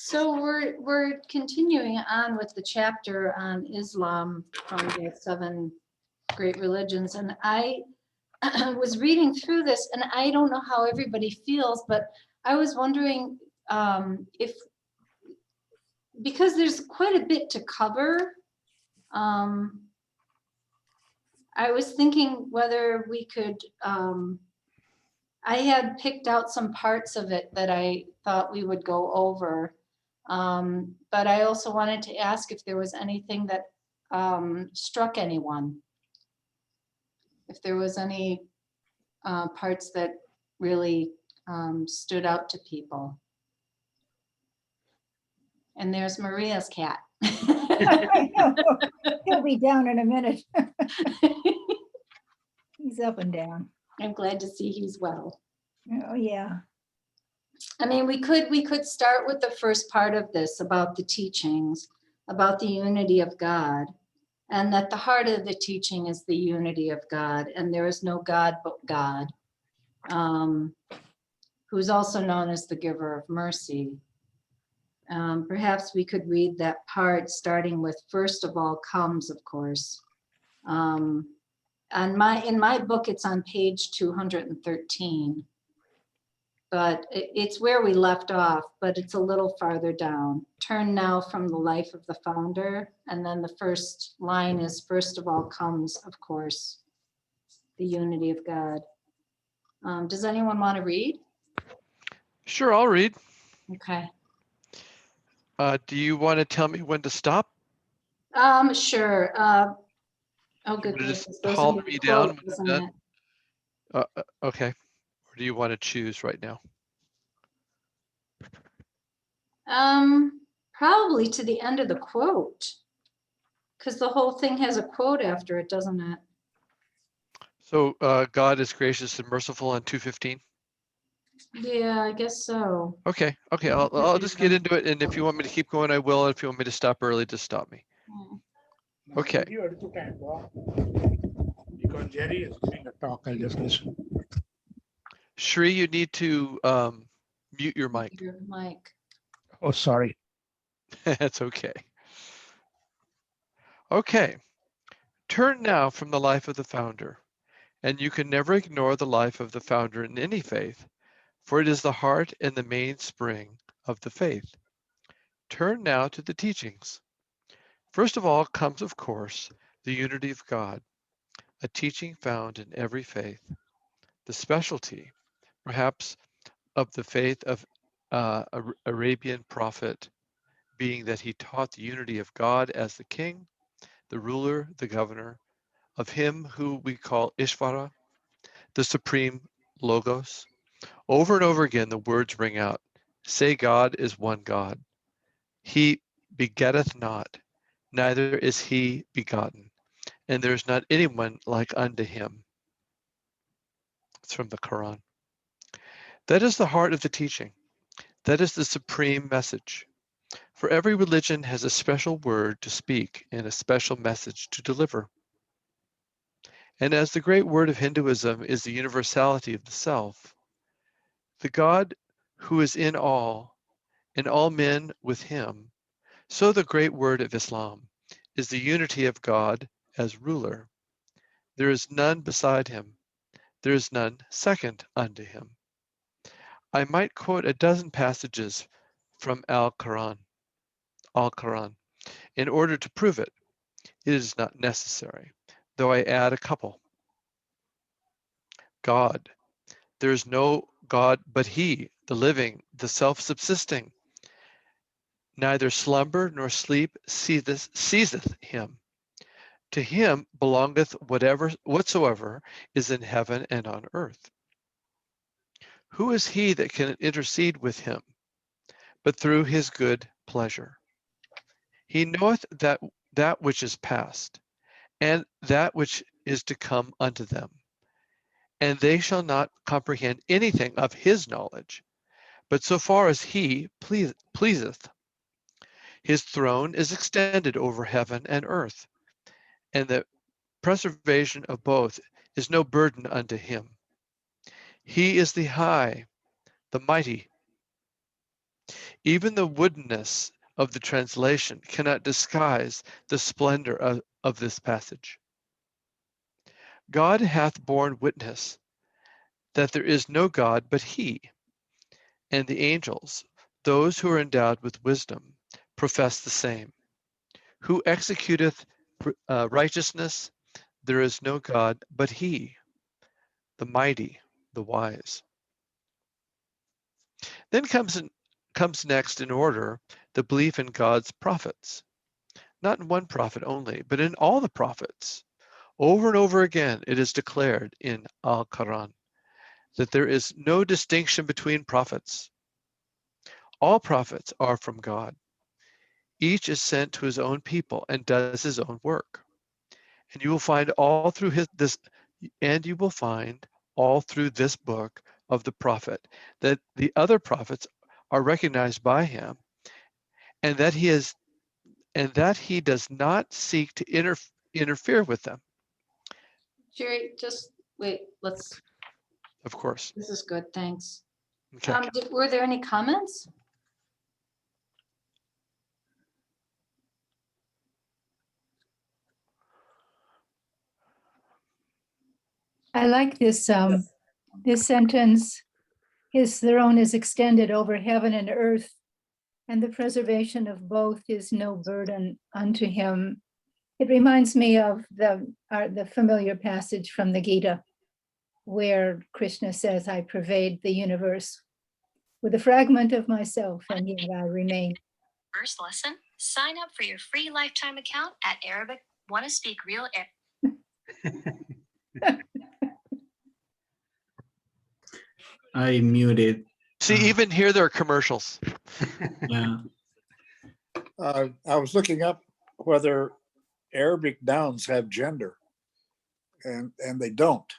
So we're continuing on with the chapter on Islam from the 7 great religions, and I was reading through this, and I don't know how everybody feels, but I was wondering if, because there's quite a bit to cover, I was thinking whether we could, I had picked out some parts of it that I thought we would go over. But I also wanted to ask if there was anything that struck anyone. If there was any parts that really stood out to people. And there's Maria's cat. He'll be down in a minute. He's up and down. I'm glad to see he's well. Oh, yeah. I mean, we could start with the first part of this about the teachings, about the unity of God, and that the heart of the teaching is the unity of God, and there is no God but God, who's also known as the giver of mercy. Perhaps we could read that part starting with first of all comes, of course. In my book, it's on page 213. But it's where we left off, but it's a little farther down. Turn now from the life of the founder, and then the first line is, first of all comes, of course, the unity of God. Does anyone want to read? Sure, I'll read. Okay. Do you want to tell me when to stop? Sure. Oh, good Just gracious. Those holler are me your down when quotes, I'm isn't done. it? Okay. Or do you want to choose right now? Probably to the end of the quote, because the whole thing has a quote after it, doesn't it? So God is gracious and merciful on 2:15. Yeah, I guess so. Okay. I'll just get into it, and if you want me to keep going, I will. If you want me to stop early, just stop me. Okay. Because Jerry is giving a talk, I'll just listen. Shri, you need to mute your mic. Your mic. Oh, sorry. That's okay. Okay. Turn now from the life of the founder, and you can never ignore the life of the founder in any faith, for it is the heart and the mainspring of the faith. Turn now to the teachings. First of all comes, of course, the unity of God, a teaching found in every faith. The specialty, perhaps, of the faith of Arabian Prophet being that he taught the unity of God as the king, the ruler, the governor, of him who we call Ishvara, the supreme logos. Over and over again, the words ring out, say God is one God. He begetteth not, neither is he begotten, and there is not anyone like unto him. It's from the Quran. That is the heart of the teaching. That is the supreme message. For every religion has a special word to speak and a special message to deliver. And as the great word of Hinduism is the universality of the self, the God who is in all, and all men with him, so the great word of Islam is the unity of God as ruler. There is none beside him. There is none second unto him. I might quote a dozen passages from Al-Quran, in order to prove it. It is not necessary, though I add a couple. God. There is no God but he, the living, the self-subsisting. Neither slumber nor sleep seizeth him. To him belongeth whatsoever is in heaven and on earth. Who is he that can intercede with him, but through his good pleasure? He knoweth that which is past, and that which is to come unto them. And they shall not comprehend anything of his knowledge, but so far as he pleaseth. His throne is extended over heaven and earth, and the preservation of both is no burden unto him. He is the high, the mighty. Even the woodenness of the translation cannot disguise the splendor of this passage. God hath borne witness that there is no God but He, and the angels, those who are endowed with wisdom, profess the same. Who executeth righteousness? There is no God but He, the mighty, the wise. Then comes next in order the belief in God's prophets, not in one prophet only, but in all the prophets. Over and over again, it is declared in Al-Quran that there is no distinction between prophets. All prophets are from God. Each is sent to his own people and does his own work. And you will find all through this book of the prophet that the other prophets are recognized by him, and that he does not seek to interfere with them. Jerry, just wait, Of course. this is good, thanks. Okay. Were there any comments? I like this, this sentence. His throne is extended over heaven and earth, and the preservation of both is no burden unto him. It reminds me of the familiar passage from the Gita, where Krishna says, I pervade the universe with a fragment of myself, and yet I remain. First lesson, sign up for your free lifetime account at Arabic. Want to speak real I muted. See, even here there are commercials. Yeah. I was looking up whether Arabic nouns have gender, and they don't,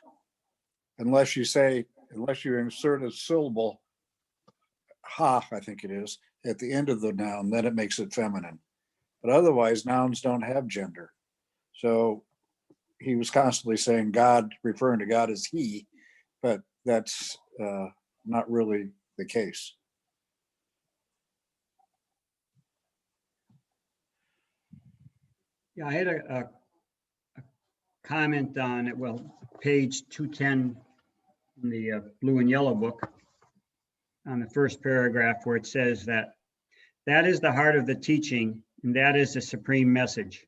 unless you insert a syllable, ha, I think it is, at the end of the noun, then it makes it feminine. But otherwise, nouns don't have gender. So he was constantly saying God, referring to God as he, but that's not really the case. Yeah, I had a comment on it, well, page 210 in the blue and yellow book, on the first paragraph where it says that is the heart of the teaching, and that is the supreme message.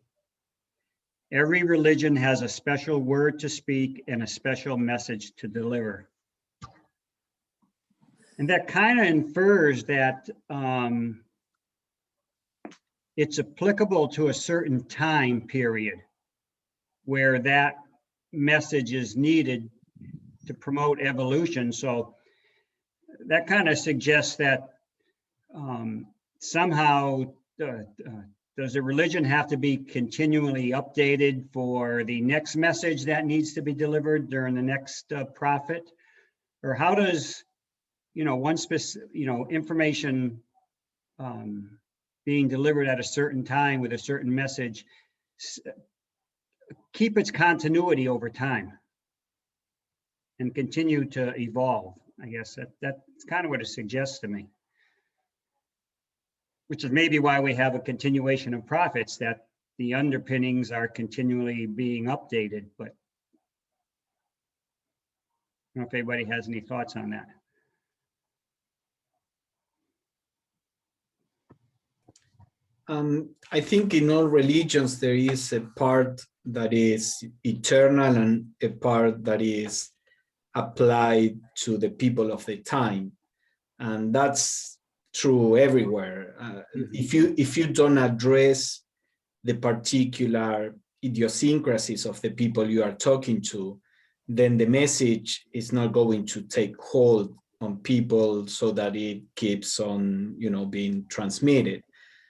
Every religion has a special word to speak and a special message to deliver. And that kind of infers that it's applicable to a certain time period where that message is needed to promote evolution. So that kind of suggests that somehow does a religion have to be continually updated for the next message that needs to be delivered during the next prophet? Or how does, one specific, information being delivered at a certain time with a certain message keep its continuity over time and continue to evolve? I guess that's kind of what it suggests to me, which is maybe why we have a continuation of prophets, that the underpinnings are continually being updated. But I don't know if anybody has any thoughts on that. I think in all religions there is a part that is eternal and a part that is applied to the people of the time, and that's true everywhere. If you don't address the particular idiosyncrasies of the people you are talking to, then the message is not going to take hold on people so that it keeps on, being transmitted.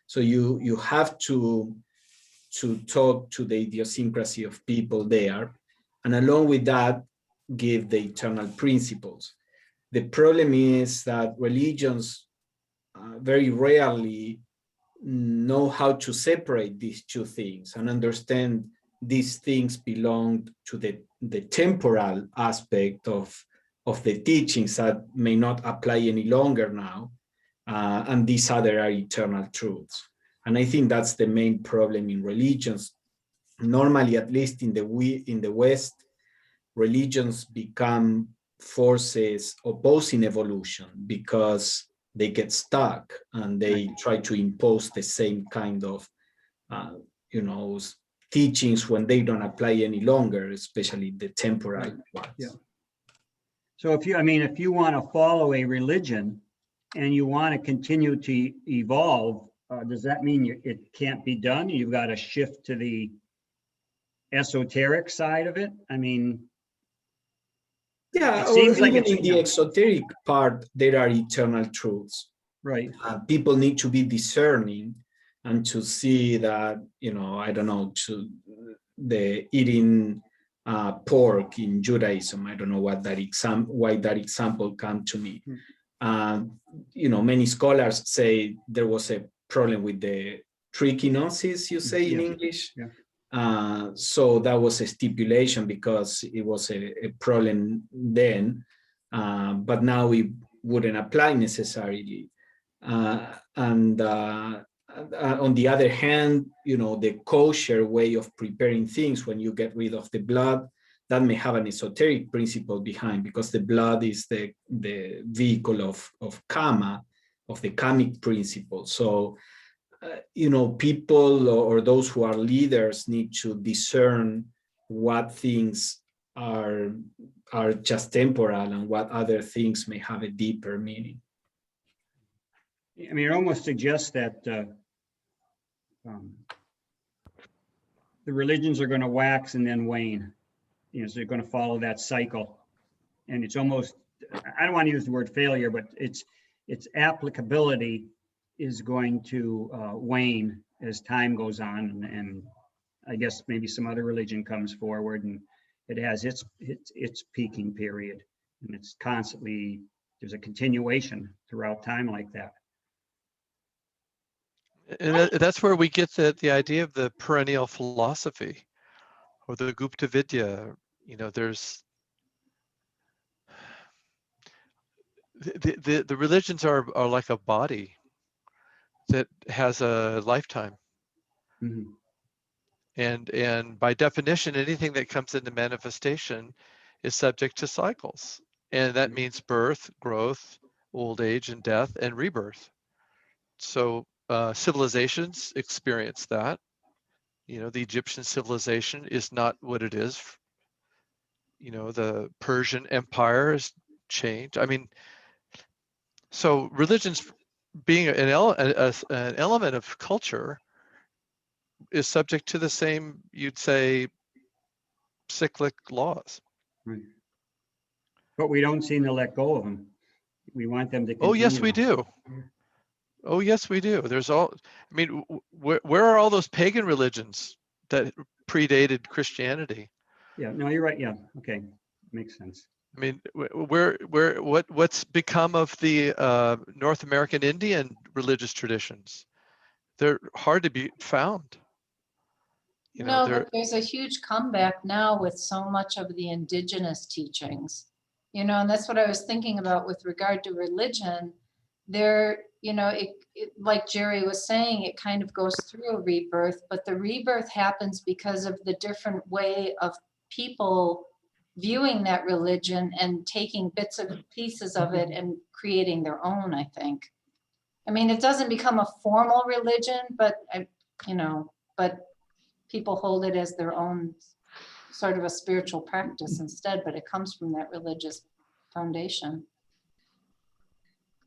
So you have to talk to the idiosyncrasy of people there, and along with that, give the eternal principles. The problem is that religions very rarely know how to separate these two things and understand these things belong to the temporal aspect of the teachings that may not apply any longer now, and these other are eternal truths. And I think that's the main problem in religions. Normally, at least in the West, religions become forces opposing evolution because they get stuck and they try to impose the same kind of, teachings when they don't apply any longer, especially the temporal ones. Yeah. So if you want to follow a religion and you want to continue to evolve, does that mean it can't be done? You've got to shift to the esoteric side of it? I mean, yeah, it or seems like even it's, in the exoteric part, there are eternal truths. right. People need to be discerning and to see that, to the eating pork in Judaism. I don't know why that example came to me. Many scholars say there was a problem with the trichinosis, you say in English. Yeah. So that was a stipulation because it was a problem then, but now it wouldn't apply necessarily. And on the other hand, the kosher way of preparing things when you get rid of the blood, that may have an esoteric principle behind, because the blood is the vehicle of karma, of the karmic principle. So, people or those who are leaders need to discern what things are just temporal and what other things may have a deeper meaning. I mean, it almost suggests that the religions are going to wax and then wane. So they're going to follow that cycle. And it's almost, I don't want to use the word failure, but its applicability is going to wane as time goes on. And I guess maybe some other religion comes forward and it has its peaking period. And it's constantly, there's a continuation throughout time like that. And that's where we get the idea of the perennial philosophy or the Gupta Vidya. There's the religions are like a body that has a lifetime. Mm-hmm. And by definition, anything that comes into manifestation is subject to cycles. And that means birth, growth, old age, and death, and rebirth. So civilizations experience that. The Egyptian civilization is not what it is. The Persian Empire has changed. I mean, so religions being an element of culture is subject to the same, you'd say, cyclic laws. Right. But we don't seem to let go of them. We want them to continue. Oh, yes, we do. Oh, yes, we do. Where are all those pagan religions that predated Christianity? Yeah, no, you're right. Yeah, okay, makes sense. I mean, what's become of the North American Indian religious traditions? They're hard to be found. But there's a huge comeback now with so much of the indigenous teachings, and that's what I was thinking about with regard to religion. There, like Jerry was saying, it kind of goes through a rebirth, but the rebirth happens because of the different way of people viewing that religion and taking bits and pieces of it and creating their own, I think. I mean, it doesn't become a formal religion, but people hold it as their own sort of a spiritual practice instead, but it comes from that religious foundation.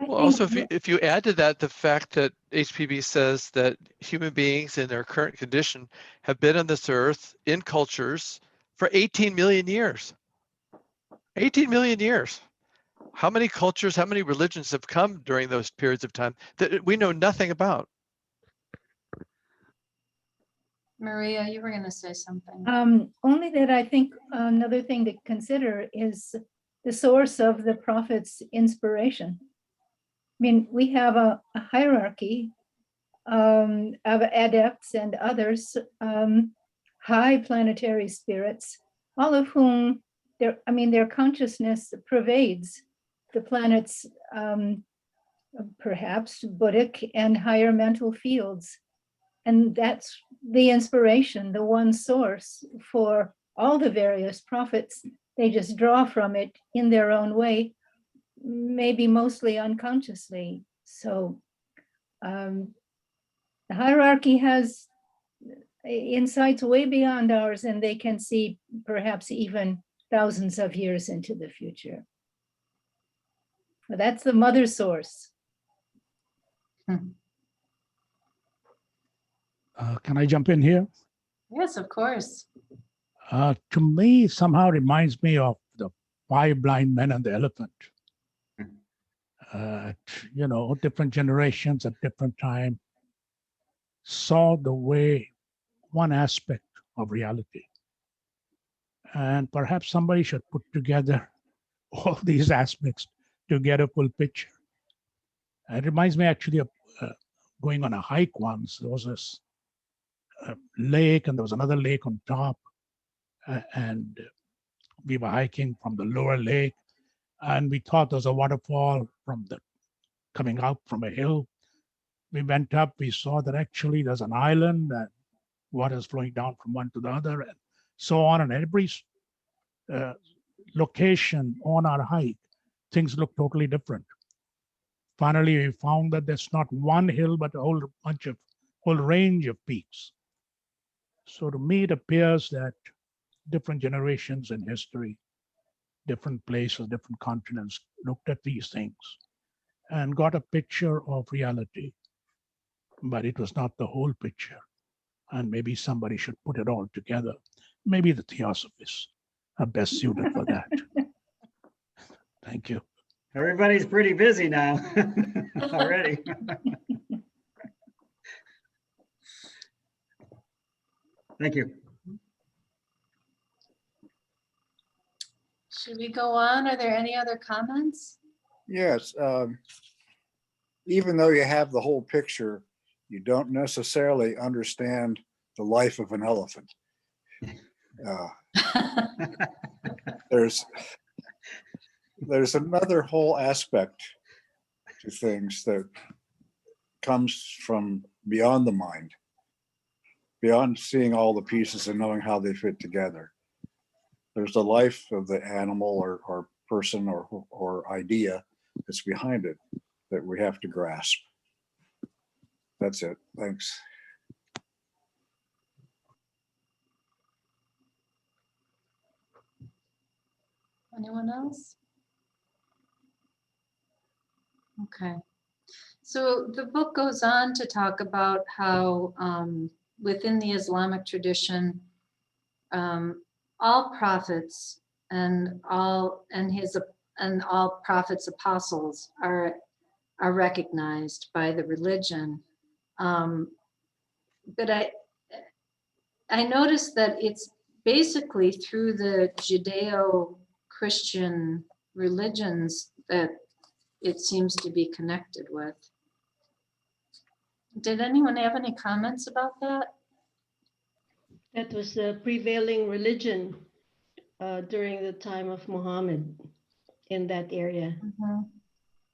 Well, also, if you add to that the fact that HPB says that human beings in their current condition have been on this earth in cultures for 18 million years. 18 million years. How many cultures, how many religions have come during those periods of time that we know nothing about? Maria, you were going to say something. Only that I think another thing to consider is the source of the prophet's inspiration. I mean, we have a hierarchy of adepts and others, high planetary spirits, all of whom their consciousness pervades the planet's perhaps Buddhic and higher mental fields. And that's the inspiration, the one source for all the various prophets. They just draw from it in their own way, maybe mostly unconsciously. So the hierarchy has insights way beyond ours, and they can see perhaps even thousands of years into the future. That's the mother source. Can I jump in here? Yes, of course. To me, somehow reminds me of the 5 blind men and the elephant. Different generations at different time saw the way, one aspect of reality. And perhaps somebody should put together all these aspects to get a full picture. It reminds me actually of going on a hike once. There was this lake, and there was another lake on top. And we were hiking from the lower lake, and we thought there was a waterfall coming out from a hill. We went up, we saw that actually there's an island and water is flowing down from one to the other, and so on. And every location on our hike, things look totally different. Finally, we found that there's not one hill, but a whole range of peaks. So to me, it appears that different generations in history, different places, different continents looked at these things and got a picture of reality. But it was not the whole picture. And maybe somebody should put it all together. Maybe the theosophists are best suited for that. Thank you. Everybody's pretty busy now already. Thank you. Should we go on? Are there any other comments? Yes. Even though you have the whole picture, you don't necessarily understand the life of an elephant. There's another whole aspect to things that comes from beyond the mind, beyond seeing all the pieces and knowing how they fit together. There's the life of the animal or person or idea that's behind it that we have to grasp. That's it. Thanks. Anyone else? Okay. So the book goes on to talk about how within the Islamic tradition, all prophets and all prophets apostles are recognized by the religion. But I noticed that it's basically through the Judeo-Christian religions that it seems to be connected with. Did anyone have any comments about that? That was the prevailing religion during the time of Muhammad in that area. Mm-hmm.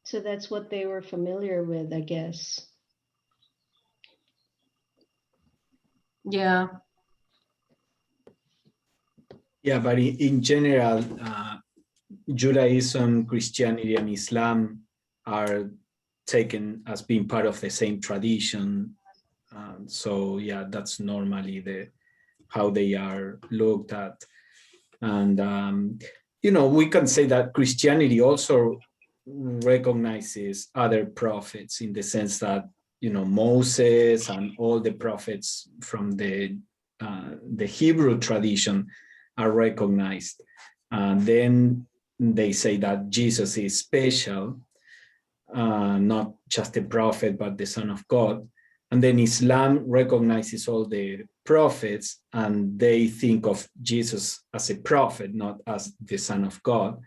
So that's what they were familiar with, I guess. Yeah. Yeah, but in general, Judaism, Christianity, and Islam are taken as being part of the same tradition. So yeah, that's normally how they are looked at. And we can say that Christianity also recognizes other prophets in the sense that Moses and all the prophets from the Hebrew tradition are recognized. And then they say that Jesus is special, not just a prophet, but the Son of God. And then Islam recognizes all the prophets, and they think of Jesus as a prophet, not as the Son of God.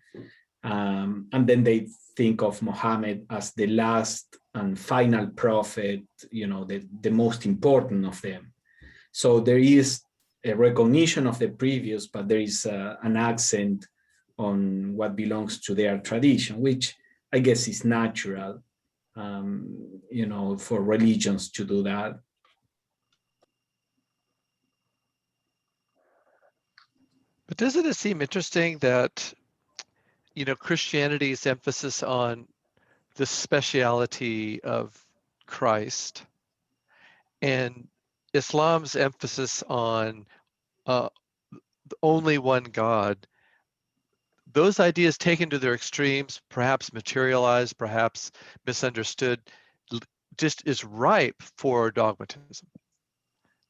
And then they think of Muhammad as the last and final prophet, the most important of them. So there is a recognition of the previous, but there is an accent on what belongs to their tradition, which I guess is natural you know, for religions to do that. But doesn't it seem interesting that, you know, Christianity's emphasis on the speciality of Christ and Islam's emphasis on only one God, those ideas taken to their extremes, perhaps materialized, perhaps misunderstood, just is ripe for dogmatism.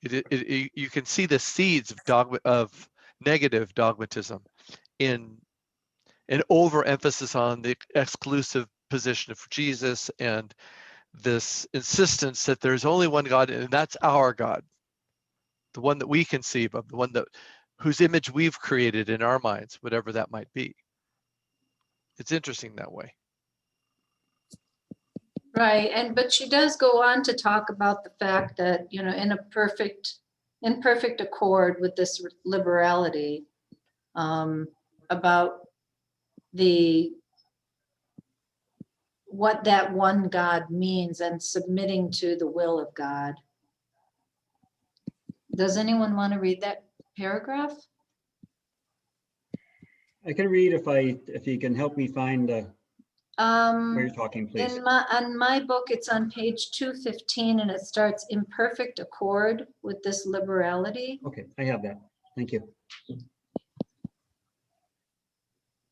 You can see the seeds of negative dogmatism in an overemphasis on the exclusive position of Jesus and this insistence that there's only one God, and that's our God, the one that we conceive of, the one that whose image we've created in our minds, whatever that might be. It's interesting that way. Right, but she does go on to talk about the fact that, you know, in perfect accord with this liberality, about what that one God means and submitting to the will of God. Does anyone want to read that paragraph? I can read if you can help me find where you're talking, please. On my book, it's on page 215, and it starts in perfect accord with this liberality. Okay, I have that. Thank you.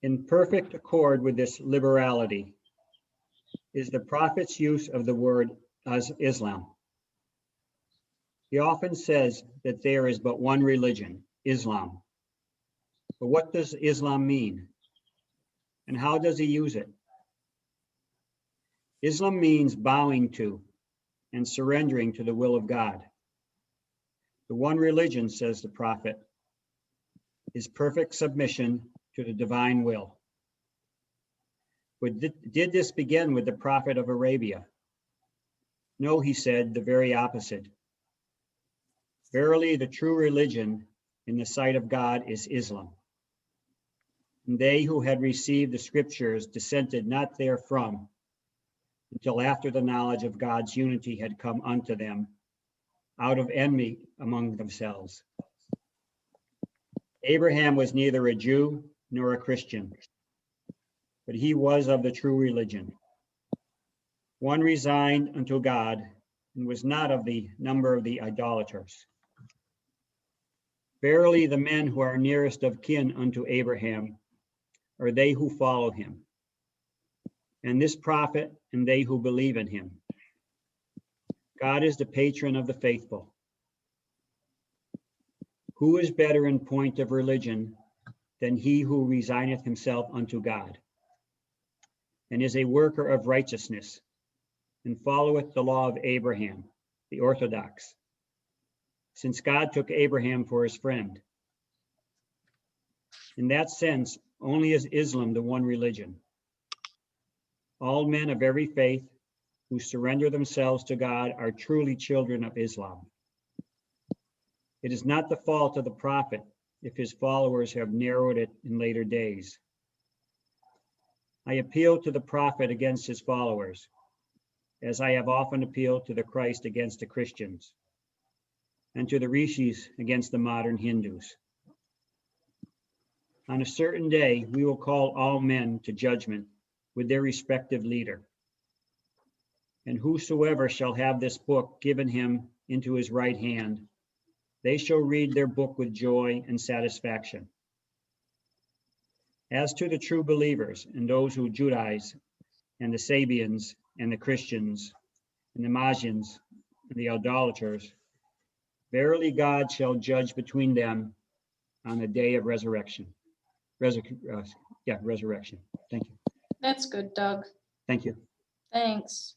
In perfect accord with this liberality is the Prophet's use of the word as Islam. He often says that there is but one religion, Islam. But what does Islam mean? And how does he use it? Islam means bowing to and surrendering to the will of God. The one religion, says the Prophet, is perfect submission to the divine will. But did this begin with the Prophet of Arabia? No, he said, the very opposite. Verily, the true religion in the sight of God is Islam. And they who had received the scriptures dissented not therefrom until after the knowledge of God's unity had come unto them out of envy among themselves. Abraham was neither a Jew nor a Christian, but he was of the true religion. One resigned unto God and was not of the number of the idolaters. Verily, the men who are nearest of kin unto Abraham are they who follow him, and this prophet and they who believe in him. God is the patron of the faithful. Who is better in point of religion than he who resigneth himself unto God, and is a worker of righteousness, and followeth the law of Abraham, the orthodox, since God took Abraham for his friend. In that sense, only is Islam the one religion. All men of every faith who surrender themselves to God are truly children of Islam. It is not the fault of the Prophet if his followers have narrowed it in later days. I appeal to the Prophet against his followers, as I have often appealed to the Christ against the Christians, and to the rishis against the modern Hindus. On a certain day, we will call all men to judgment with their respective leader. And whosoever shall have this book given him into his right hand, they shall read their book with joy and satisfaction. As to the true believers and those who Judaize, and the Sabians and the Christians and the Magians and the idolaters, verily God shall judge between them on the day of resurrection. Resurrection. Thank you. That's good, Doug. Thank you. Thanks.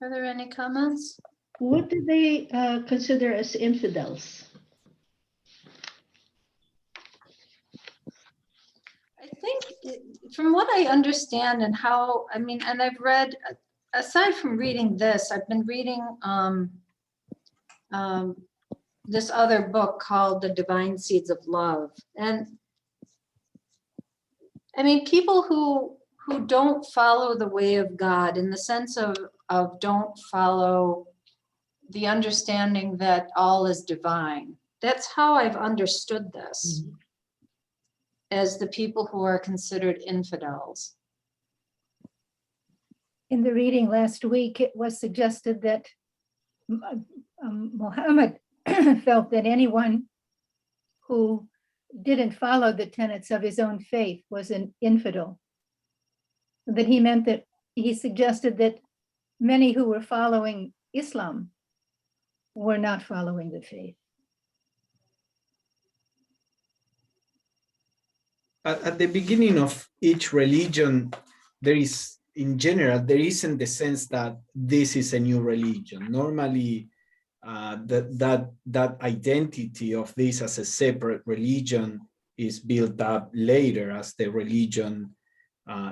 Are there any comments? What do they consider as infidels? I think from what I understand and how, and I've read, aside from reading this, I've been reading this other book called The Divine Seeds of Love. And I mean, people who don't follow the way of God in the sense of don't follow the understanding that all is divine. That's how I've understood this, as the people who are considered infidels. In the reading last week, it was suggested that Muhammad felt that anyone who didn't follow the tenets of his own faith was an infidel. That he meant that he suggested that many who were following Islam were not following the faith. At the beginning of each religion, there is, in general, there isn't the sense that this is a new religion. Normally, that identity of this as a separate religion is built up later as the religion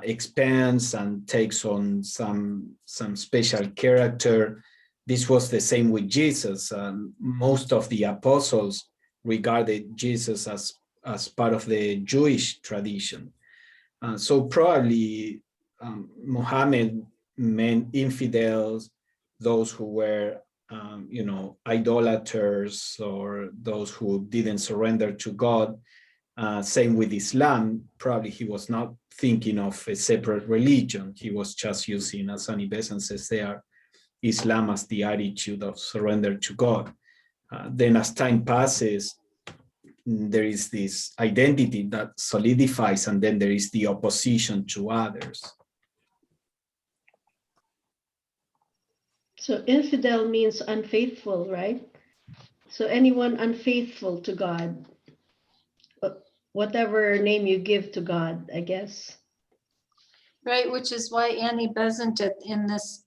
expands and takes on some special character. This was the same with Jesus. Most of the apostles regarded Jesus as part of the Jewish tradition. So probably Muhammad meant infidels, those who were idolaters, or those who didn't surrender to God. Same with Islam. Probably he was not thinking of a separate religion. He was just using, as Annie Besant says there, Islam as the attitude of surrender to God. Then as time passes, there is this identity that solidifies, and then there is the opposition to others. So infidel means unfaithful, right? So anyone unfaithful to God, whatever name you give to God, I guess. Right, which is why Annie Besant in this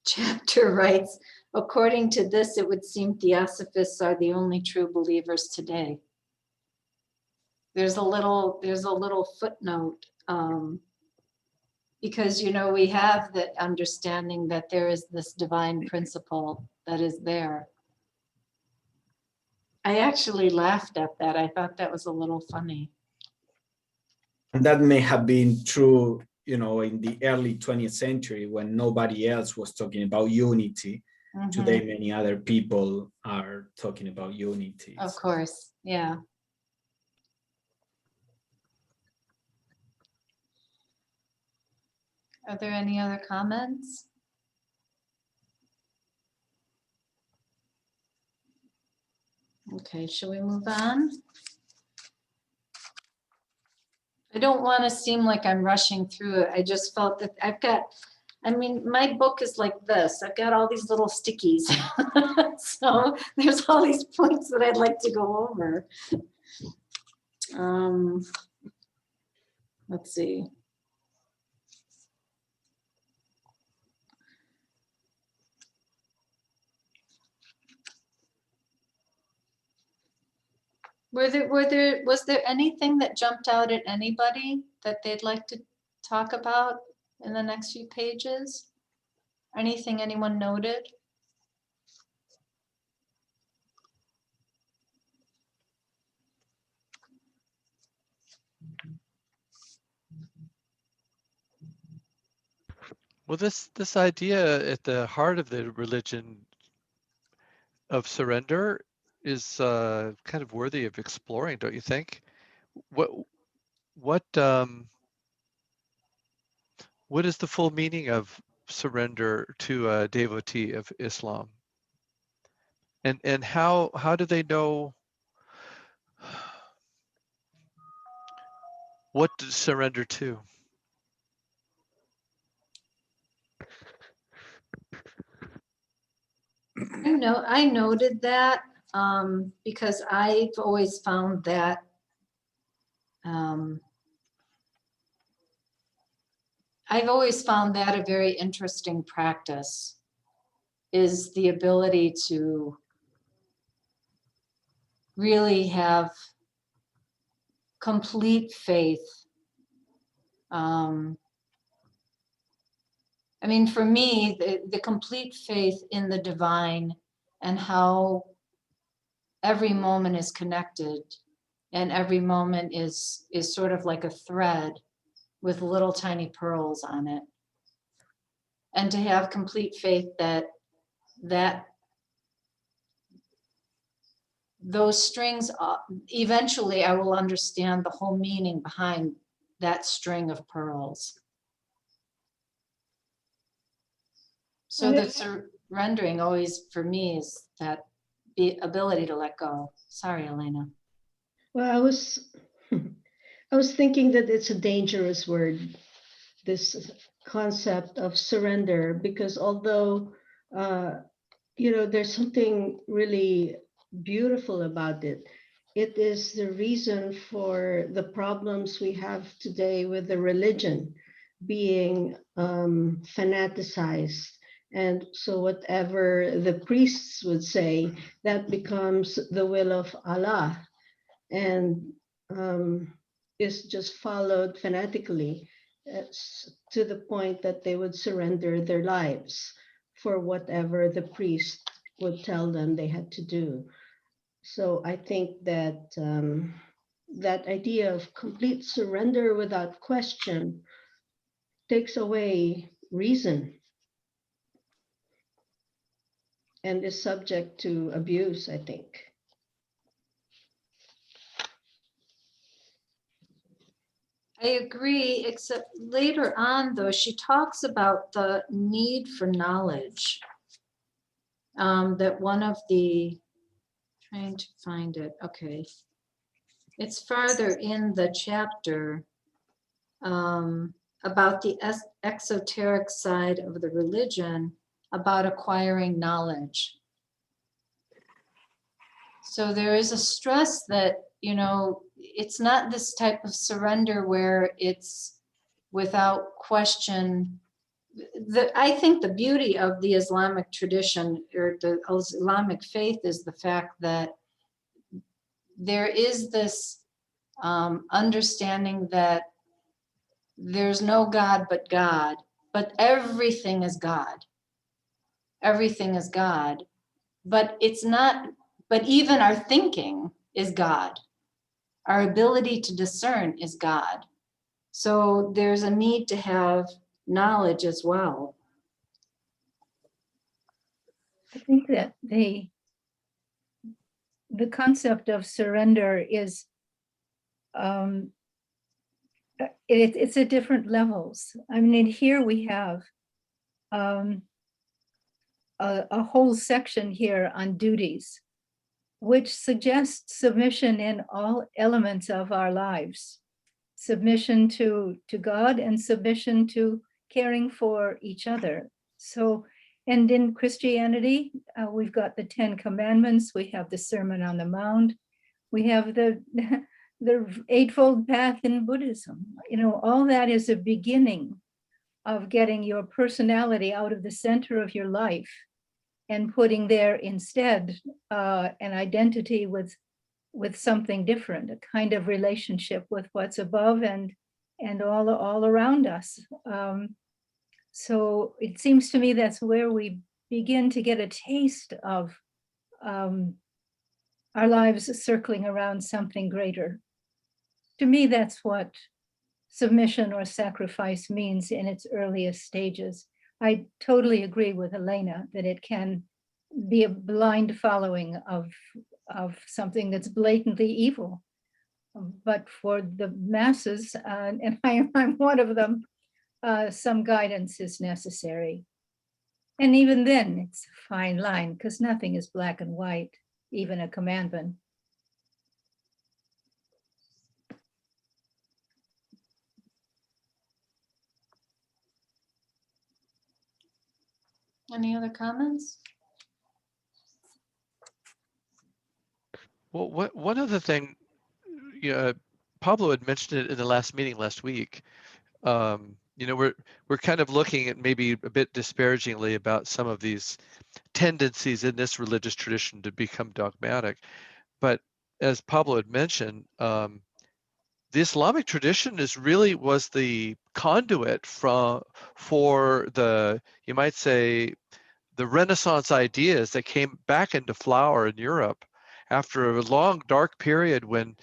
chapter writes, according to this, it would seem theosophists are the only true believers today. There's a little footnote, because we have the understanding that there is this divine principle that is there. I actually laughed at that. I thought that was a little funny. And that may have been true, in the early 20th century when nobody else was talking about unity. Mm-hmm. Today, many other people are talking about unity. Of course, yeah. Are there any other comments? Okay, shall we move on? I don't want to seem like I'm rushing through it. I just felt that my book is like this. I've got all these little stickies. So there's all these points that I'd like to go over. Let's see. Was there anything that jumped out at anybody that they'd like to talk about in the next few pages? Anything anyone noted? Well, this idea at the heart of the religion of surrender is kind of worthy of exploring, don't you think? What is the full meaning of surrender to a devotee of Islam? And how do they know what to surrender to? I noted that because I've always found that a very interesting practice, is the ability to really have complete faith. For me, the complete faith in the divine and how every moment is connected, and every moment is sort of like a thread with little tiny pearls on it. And to have complete faith that those strings, eventually I will understand the whole meaning behind that string of pearls. So the surrendering always for me is that the ability to let go. Sorry, Elena. Well, I was thinking that it's a dangerous word, this concept of surrender, because although there's something really beautiful about it, it is the reason for the problems we have today with the religion being fanaticized. And so whatever the priests would say, that becomes the will of Allah, and is just followed fanatically to the point that they would surrender their lives for whatever the priest would tell them they had to do. So I think that that idea of complete surrender without question takes away reason and is subject to abuse, I think. I agree, except later on, though, she talks about the need for knowledge. That one of the, trying to find it, okay. It's farther in the chapter about the exoteric side of the religion, about acquiring knowledge. So there is a stress that, it's not this type of surrender where it's without question. I think the beauty of the Islamic tradition or the Islamic faith is the fact that there is this understanding that there's no God, but everything is God. Everything is God, but it's not, but even our thinking is God. Our ability to discern is God. So there's a need to have knowledge as well. I think that the concept of surrender is it's at different levels. I mean, here we have a whole section here on duties, which suggests submission in all elements of our lives. Submission to God and submission to caring for each other. So, and in Christianity, we've got the 10 Commandments, we have the Sermon on the Mount, we have the Eightfold Path in Buddhism. All that is a beginning of getting your personality out of the center of your life and putting there instead an identity with something different, a kind of relationship with what's above and all around us. So it seems to me that's where we begin to get a taste of our lives circling around something greater. To me, that's what submission or sacrifice means in its earliest stages. I totally agree with Elena that it can be a blind following of something that's blatantly evil. But for the masses, and I'm one of them, some guidance is necessary. And even then, it's a fine line because nothing is black and white, even a commandment. Any other comments? Well, one other thing, Pablo had mentioned it in the last meeting last week. We're kind of looking at maybe a bit disparagingly about some of these tendencies in this religious tradition to become dogmatic. But as Pablo had mentioned, the Islamic tradition was the conduit for the, you might say, the Renaissance ideas that came back into flower in Europe after a long, dark period when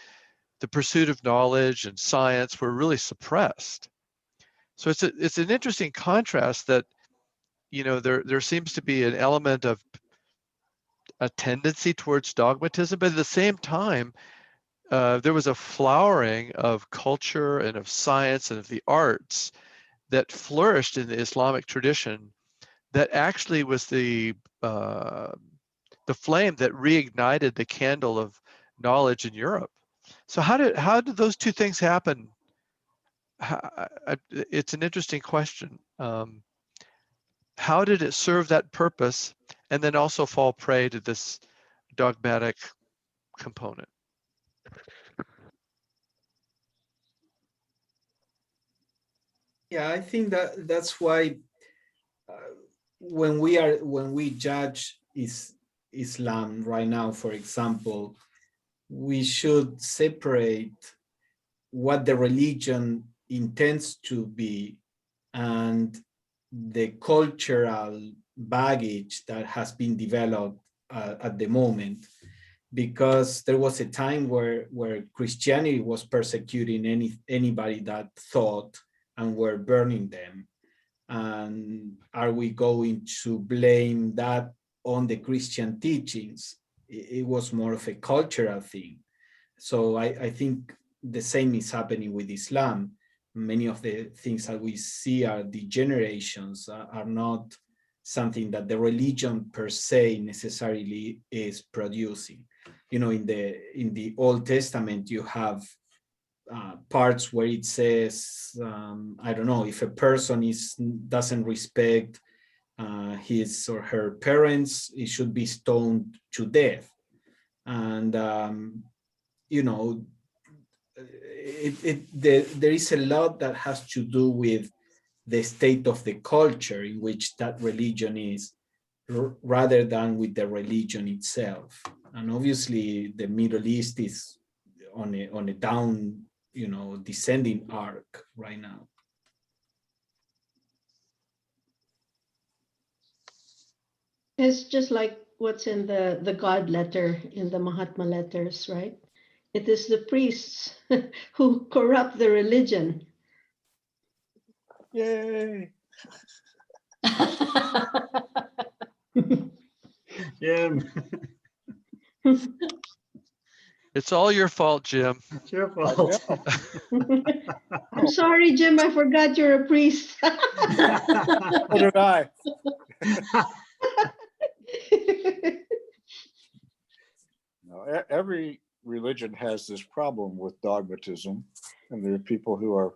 the pursuit of knowledge and science were really suppressed. So it's an interesting contrast that, you know, there seems to be an element of a tendency towards dogmatism, but at the same time, there was a flowering of culture and of science and of the arts that flourished in the Islamic tradition that actually was the flame that reignited the candle of knowledge in Europe. So how did those two things happen? It's an interesting question. How did it serve that purpose and then also fall prey to this dogmatic component? Yeah, I think that's why when we judge Islam right now, for example, we should separate what the religion intends to be and the cultural baggage that has been developed at the moment, because there was a time where Christianity was persecuting anybody that thought and were burning them. And are we going to blame that on the Christian teachings? It was more of a cultural thing. So I think the same is happening with Islam. Many of the things that we see are degenerations, are not something that the religion per se necessarily is producing. You know, in the Old Testament, you have parts where it says, I don't know, if a person doesn't respect his or her parents, it should be stoned to death. And you know, there is a lot that has to do with the state of the culture in which that religion is, rather than with the religion itself. And obviously, the Middle East is on a down, you know, descending arc right now. It's just like what's in the God letter, in the Mahatma letters, right? It is the priests who corrupt the religion. Yay. Jim, It's all your fault, Jim. it's your I fault. know. I'm sorry, Jim, I forgot you're a priest. So did I. No, every religion has this problem with dogmatism, and there are people who are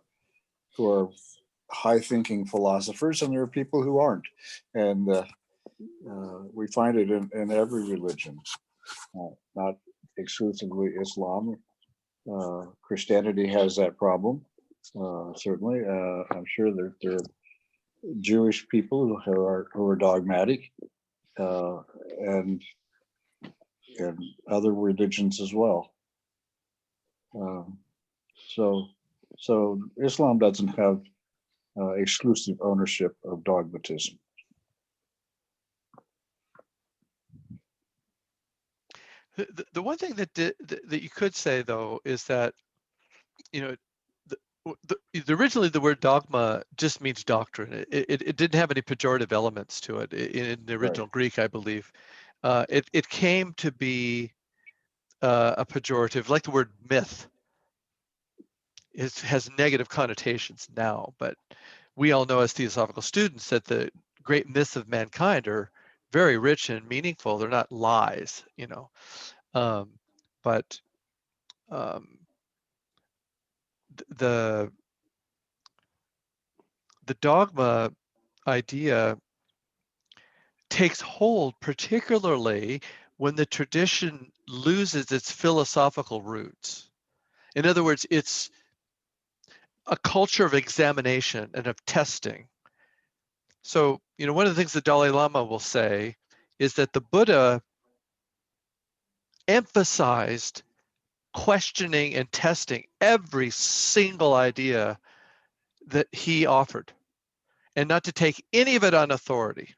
high-thinking philosophers, and there are people who aren't, and we find it in every religion, not exclusively Islam. Christianity has that problem, certainly. I'm sure there are Jewish people who are dogmatic, and other religions as well. So Islam doesn't have exclusive ownership of dogmatism. The one thing that you could say, though, is that, you know, originally the word dogma just means doctrine. It didn't have any pejorative elements to it in the original Greek, I believe. It came to be a pejorative, like the word myth. It has negative connotations now, but we all know as theosophical students that the great myths of mankind are very rich and meaningful. They're not lies, you know. But the dogma idea takes hold particularly when the tradition loses its philosophical roots. In other words, it's a culture of examination and of testing. So, you know, one of the things the Dalai Lama will say is that the Buddha emphasized questioning and testing every single idea that he offered, and not to take any of it on authority.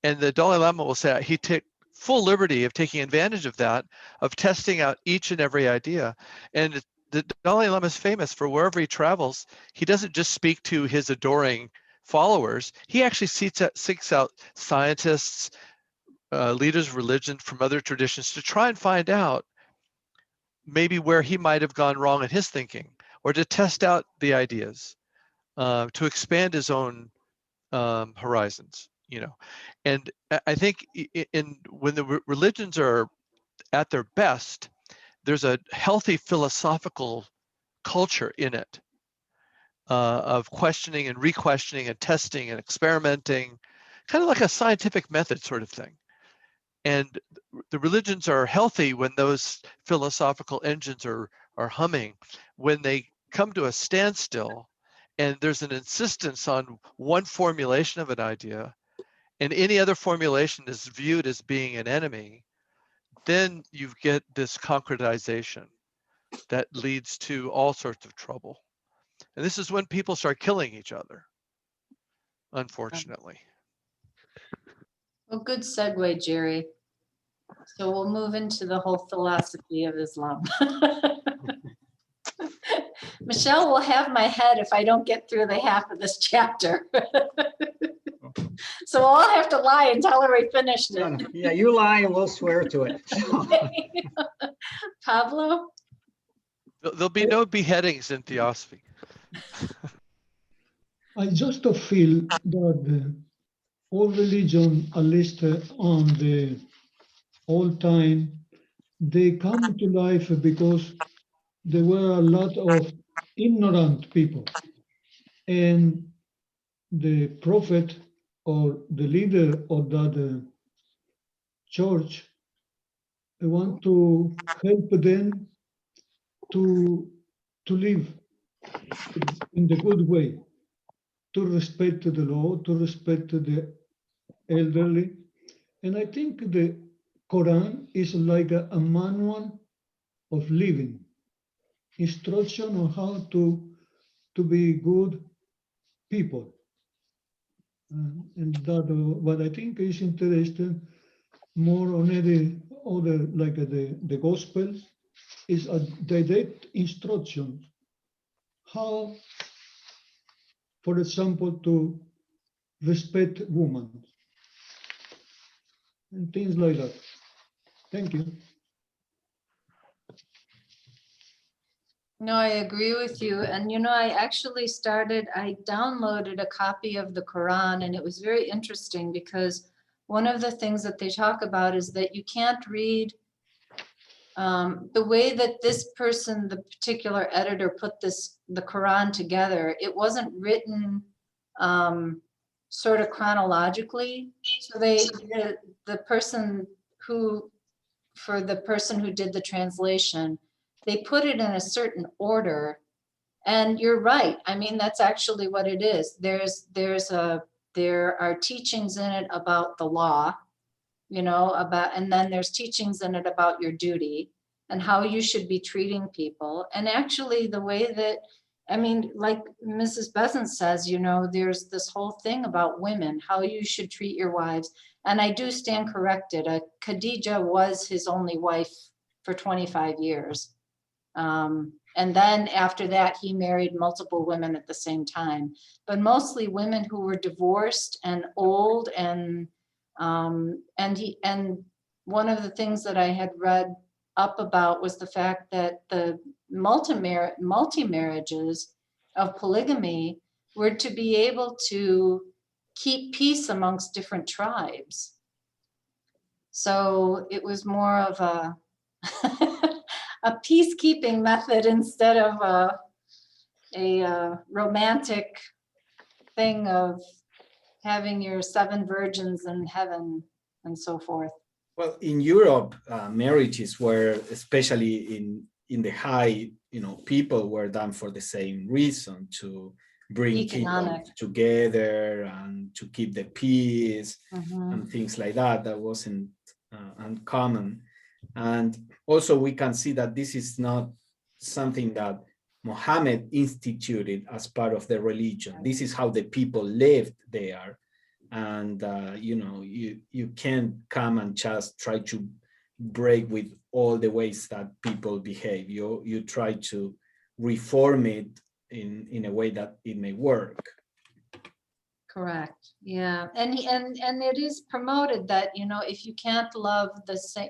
And the Dalai Lama will say he took full liberty of taking advantage of that, of testing out each and every idea. And the Dalai Lama is famous for wherever he travels, he doesn't just speak to his adoring followers. He actually seeks out scientists, leaders of religion from other traditions to try and find out maybe where he might have gone wrong in his thinking, or to test out the ideas, to expand his own horizons, you know. And I think when the religions are at their best, there's a healthy philosophical culture in it, of questioning and re-questioning and testing and experimenting, kind of like a scientific method sort of thing. And the religions are healthy when those philosophical engines are humming. When they come to a standstill and there's an insistence on one formulation of an idea and any other formulation is viewed as being an enemy, then you get this concretization that leads to all sorts of trouble. And this is when people start killing each other, unfortunately. Well, good segue, Jerry. So we'll move into the whole philosophy of Islam. Michelle will have my head if I don't get through the half of this chapter. So I'll have to lie and tell her we finished it. Yeah, you lie and we'll swear to it. Pablo? There'll be no beheadings in theosophy. I just feel that all religion, at least on the old time, they come to life because there were a lot of ignorant people. And the prophet or the leader of that church, they want to help them to live in the good way, to respect the law, to respect the elderly. And I think the Quran is like a manual of living, instruction on how to be good people. And that what I think is interesting more on the other, like the gospel, is a direct instruction how, for example, to respect women and things like that. Thank you. No, I agree with you. And, you know, I downloaded a copy of the Quran, and it was very interesting because one of the things that they talk about is that you can't read the way that this person, the particular editor, put the Quran together. It wasn't written sort of chronologically. So the person who did the translation, they put it in a certain order. And you're right. I mean, that's actually what it is. There are teachings in it about the law, you know, and then there's teachings in it about your duty and how you should be treating people. And actually the way that, I mean, like Mrs. Besant says, you know, there's this whole thing about women, how you should treat your wives. And I do stand corrected. Khadija was his only wife for 25 years. And then after that, he married multiple women at the same time, but mostly women who were divorced and old. And one of the things that I had read up about was the fact that the multi-marriages of polygamy were to be able to keep peace amongst different tribes. So it was more of a a peacekeeping method instead of a romantic thing of having your 7 virgins in heaven and so forth. Well, in Europe, marriages were, especially in the high, you know, people were done for the same reason, to bring kingdoms together and to keep the peace and things like that. That wasn't uncommon. And also we can see that this is not something that Muhammad instituted as part of the religion. This is how the people lived there. and you can't come and just try to break with all the ways that people behave. You try to reform it in a way that it may work. Correct. Yeah, and it is promoted that, if you can't love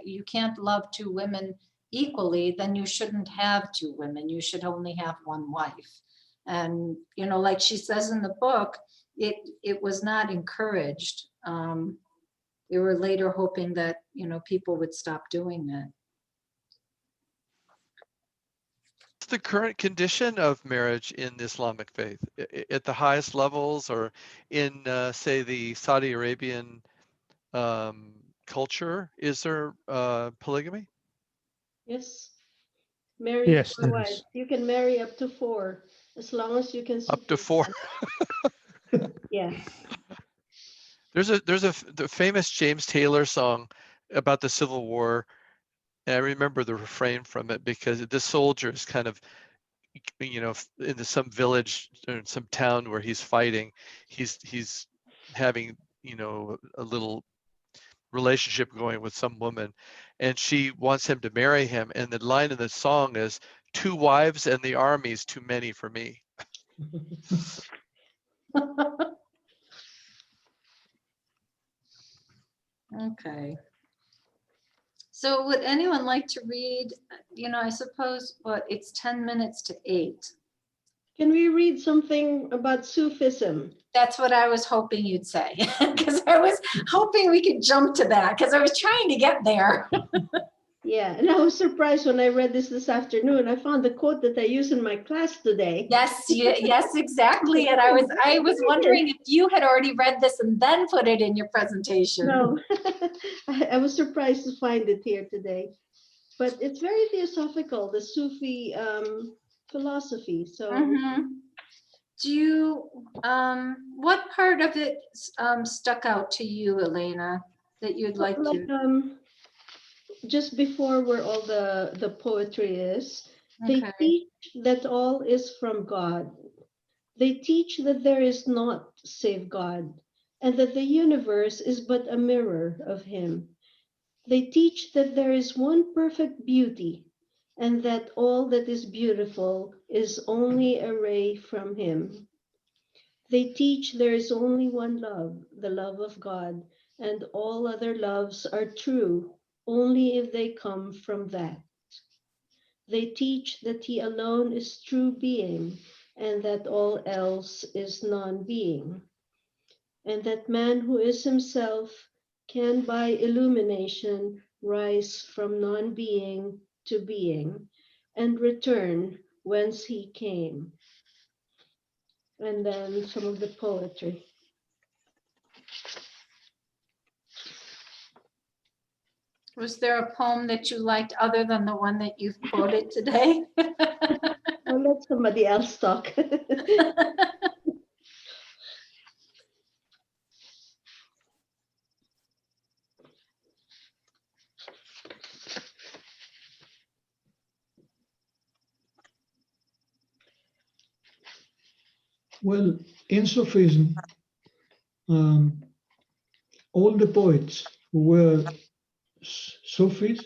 you can't love two women equally, then you shouldn't have two women. You should only have one wife. And like she says in the book, it was not encouraged. They were later hoping that people would stop doing that. The current condition of marriage in the Islamic faith at the highest levels, or in say the Saudi Arabian culture, is there polygamy? Yes. Marry Yes, 4 there wives. is. You can marry up to 4 as long as you can Up to support 4. them. Yeah. There's the famous James Taylor song about the Civil War. And I remember the refrain from it because this soldier is kind of, into some village or some town where he's fighting. He's having, a little relationship going with some woman, and she wants him to marry him. And the line in the song is, "2 wives and the army's too many for me." Okay. So would anyone like to read, I suppose, it's 10 minutes to 8. Can we read something about Sufism? That's what I was hoping you'd say, because I was hoping we could jump to that, because I was trying to get there. Yeah, and I was surprised when I read this afternoon. I found the quote that I use in my class today. Yes, yes, exactly. And I was wondering if you had already read this and then put it in your presentation. No, I was surprised to find it here today. But it's very theosophical, the Sufi philosophy. So do you, what part of it stuck out to you, Elena, that you'd like to? Just before where all the poetry is, they teach that all is from God. They teach that there is naught save God, and that the universe is but a mirror of Him. They teach that there is one perfect beauty, and that all that is beautiful is only a ray from Him. They teach there is only one love, the love of God, and all other loves are true only if they come from that. They teach that He alone is true being, and that all else is non-being, and that man who is himself can by illumination rise from non-being to being and return whence he came. And then some of the poetry. Was there a poem that you liked other than the one that you've quoted today? I'll let somebody else talk. Well, in Sufism, all the poets who were Sufis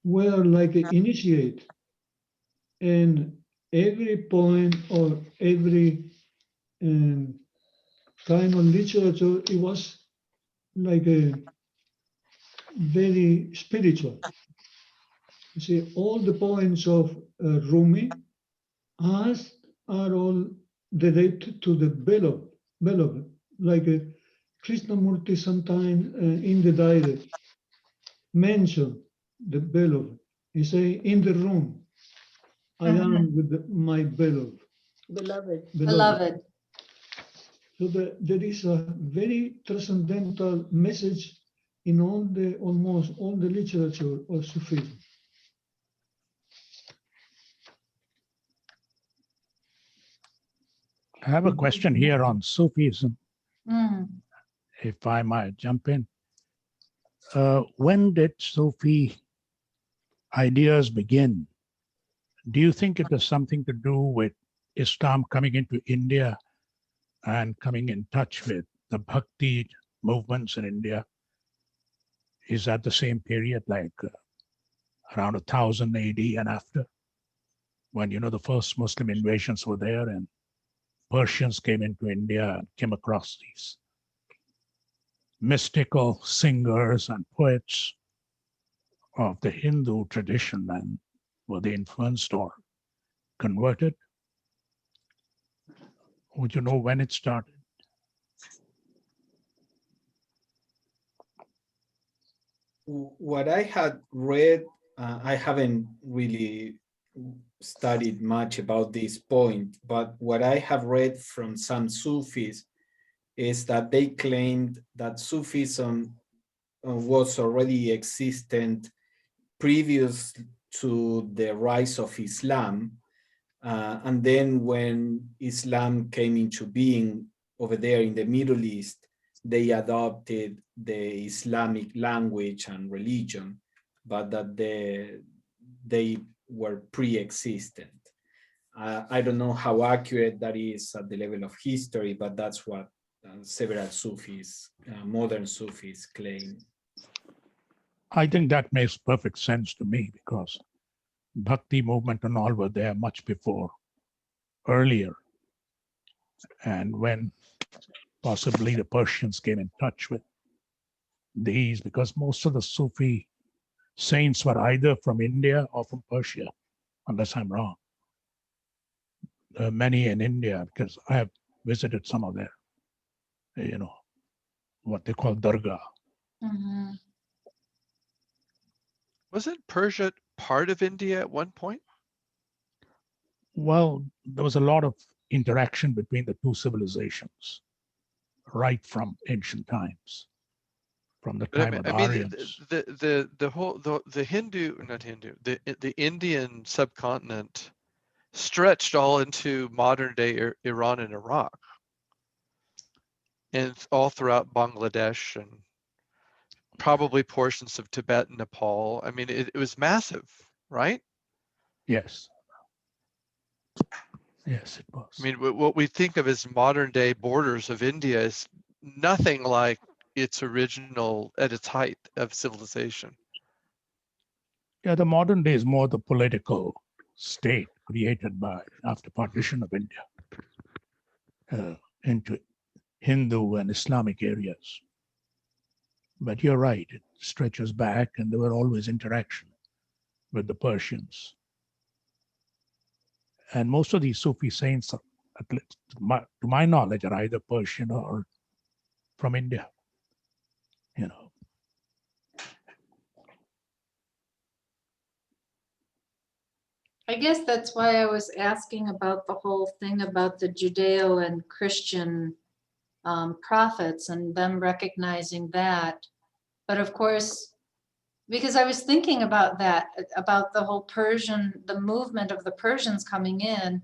were like an initiate, and every poem or every kind of literature, it was like a very spiritual. You see, all the poems of Rumi are all related to the beloved, like Krishnamurti sometimes in the diary mention the beloved. He say, in the room, I am with my beloved. Beloved. So there is a very transcendental message in almost all the literature of Sufism. I have a question here on Sufism, Mm. if I might jump in. When did Sufi ideas begin? Do you think it has something to do with Islam coming into India and coming in touch with the the bhakti movements in India is at the same period, like around 1000 AD and after, when, the first Muslim invasions were there and Persians came into India and came across these mystical singers and poets of the Hindu tradition, and were they influenced or converted? Would you know when it started? What I had read, I haven't really studied much about this point, but what I have read from some Sufis is that they claimed that Sufism was already existent previous to the rise of Islam. And then when Islam came into being over there in the Middle East, they adopted the Islamic language and religion, but that they were pre-existent. I don't know how accurate that is at the level of history, but that's what several Sufis, modern Sufis, claim. I think that makes perfect sense to me, because Bhakti movement and all were there much before, earlier. And when possibly the Persians came in touch with these, because most of the Sufi saints were either from India or from Persia, unless I'm wrong. There are many in India, because I have visited some of their, what they call dargah. Mm-hmm. Wasn't Persia part of India at one point? Well, there was a lot of interaction between the two civilizations, right from ancient times, from the time of the Aryans. The Hindu, not Hindu, the Indian subcontinent stretched all into modern day Iran and Iraq, and all throughout Bangladesh, and probably portions of Tibet and Nepal. I mean, it was massive, right? Yes. Yes, it was. I mean, what we think of as modern day borders of India is nothing like its original, at its height of civilization. Yeah, the modern day is more the political state created by after partition of India into Hindu and Islamic areas. But you're right, it stretches back, and there were always interaction with the Persians. And most of these Sufi saints, at least to my knowledge, are either Persian or from India. I guess that's why I was asking about the whole thing about the Judeo and Christian prophets and them recognizing that. But of course, because I was thinking about that, about the whole the movement of the Persians coming in,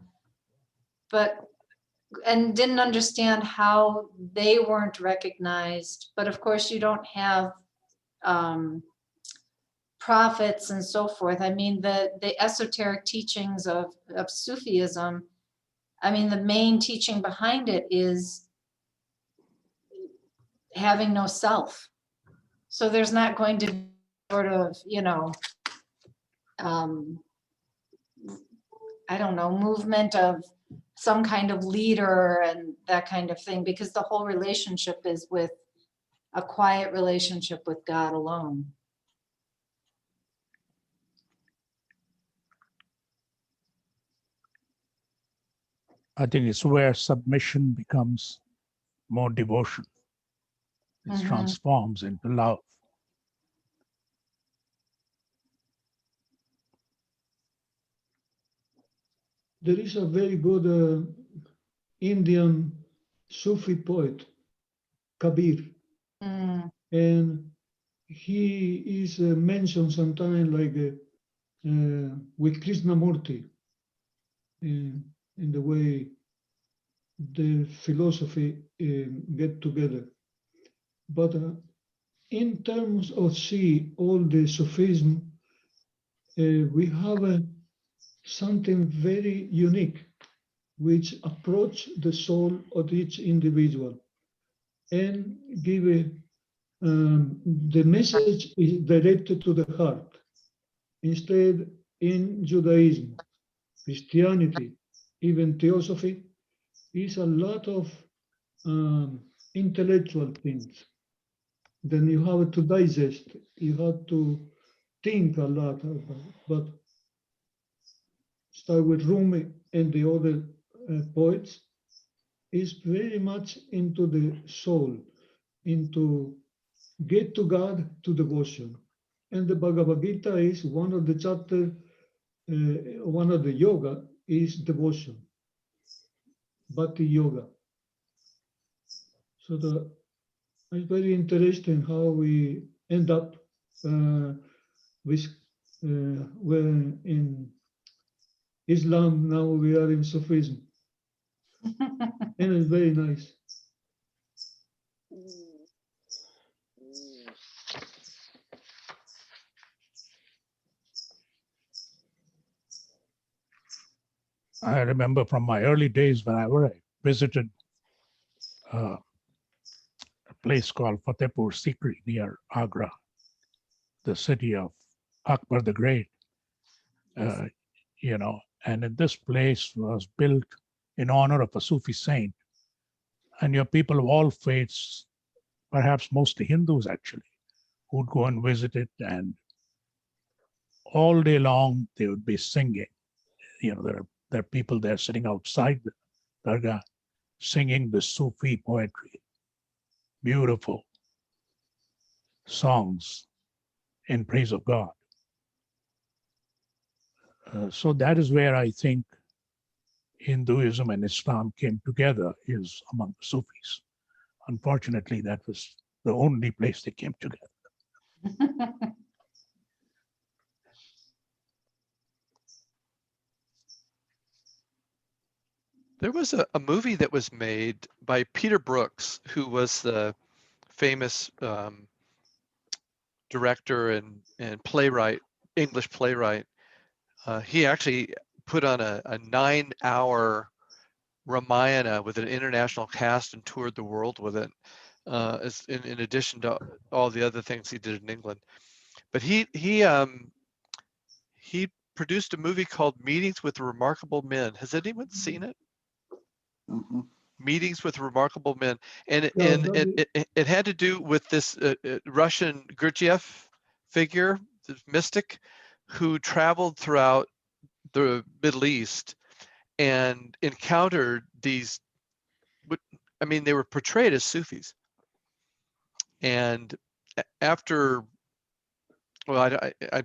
and didn't understand how they weren't recognized. But of course, you don't have prophets and so forth. I mean, the esoteric teachings of Sufism, I mean, the main teaching behind it is having no self. So there's not going to be sort of, I don't know, movement of some kind of leader and that kind of thing, because the whole relationship is with a quiet relationship with God alone. I think it's where submission becomes more devotion. It transforms into love. There is a very good Indian Sufi poet, Kabir, and he is mentioned sometimes like with Krishnamurti in the way the philosophy get together. But in terms of all the Sufism, we have something very unique, which approach the soul of each individual. and give the message is directed to the heart. Instead, in Judaism, Christianity, even theosophy, is a lot of intellectual things. Then you have to digest, you have to think a lot about it. But start with Rumi and the other poets, is very much into the soul, into get to God, to devotion. And the Bhagavad Gita is one of the chapter, one of the yoga is devotion, bhakti yoga. So it's very interesting how we end up with when in Islam, now we are in Sufism. And it's very nice. I remember from my early days whenever I visited a place called Fatehpur Sikri near Agra, the city of Akbar the Great, you know, and this place was built in honor of a Sufi saint. And your people of all faiths, perhaps mostly Hindus actually, would go and visit it, and all day long they would be singing. You know, there are people there sitting outside the dargah singing the Sufi poetry, beautiful songs in praise of God. So that is where I think Hinduism and Islam came together, is among the Sufis. Unfortunately, that was the only place they came together. There was a movie that was made by Peter Brooks, who was the famous director and playwright, English playwright. He actually put on a 9-hour Ramayana with an international cast and toured the world with it, as in addition to all the other things he did in England. But he produced a movie called Meetings with Remarkable Men. Has anyone seen it? Mm-hmm. Meetings with Remarkable Men, and Yeah, it had to do with this Russian Gurdjieff figure, this mystic, who traveled throughout the Middle East and encountered these. I mean, they were portrayed as Sufis, and after, well, I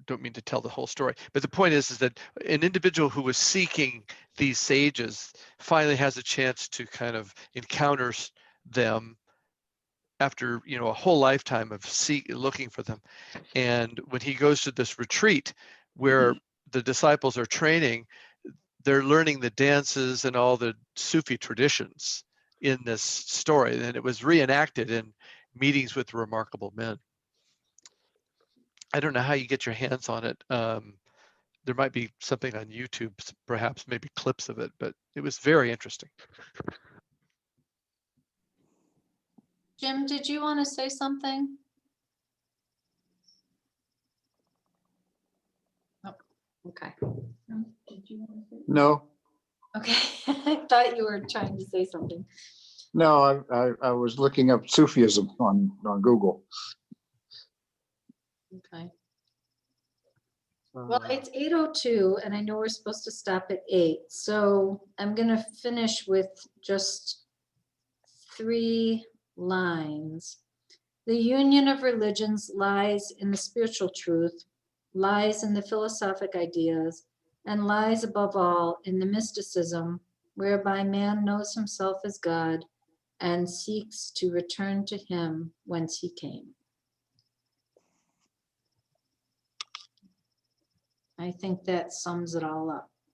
don't mean to tell the whole story, but the point is that an individual who was seeking these sages finally has a chance to kind of encounter them after, you know, a whole lifetime of looking for them. And when he goes to this retreat where the disciples are training, they're learning the dances and all the Sufi traditions in this story, and it was reenacted in Meetings with Remarkable Men. I don't know how you get your hands on it. There might be something on YouTube, perhaps maybe clips of it, but it was very interesting. Jim, did you want to say something? Oh, okay. No, Okay, I thought you were trying to say something. no, I was looking up Sufism on Google. Okay. Well, it's 8:02 and I know we're supposed to stop at 8. So I'm going to finish with just 3 lines. The union of religions lies in the spiritual truth, lies in the philosophic ideas, and lies above all in the mysticism whereby man knows himself as God and seeks to return to him whence he came. I think that sums it all up.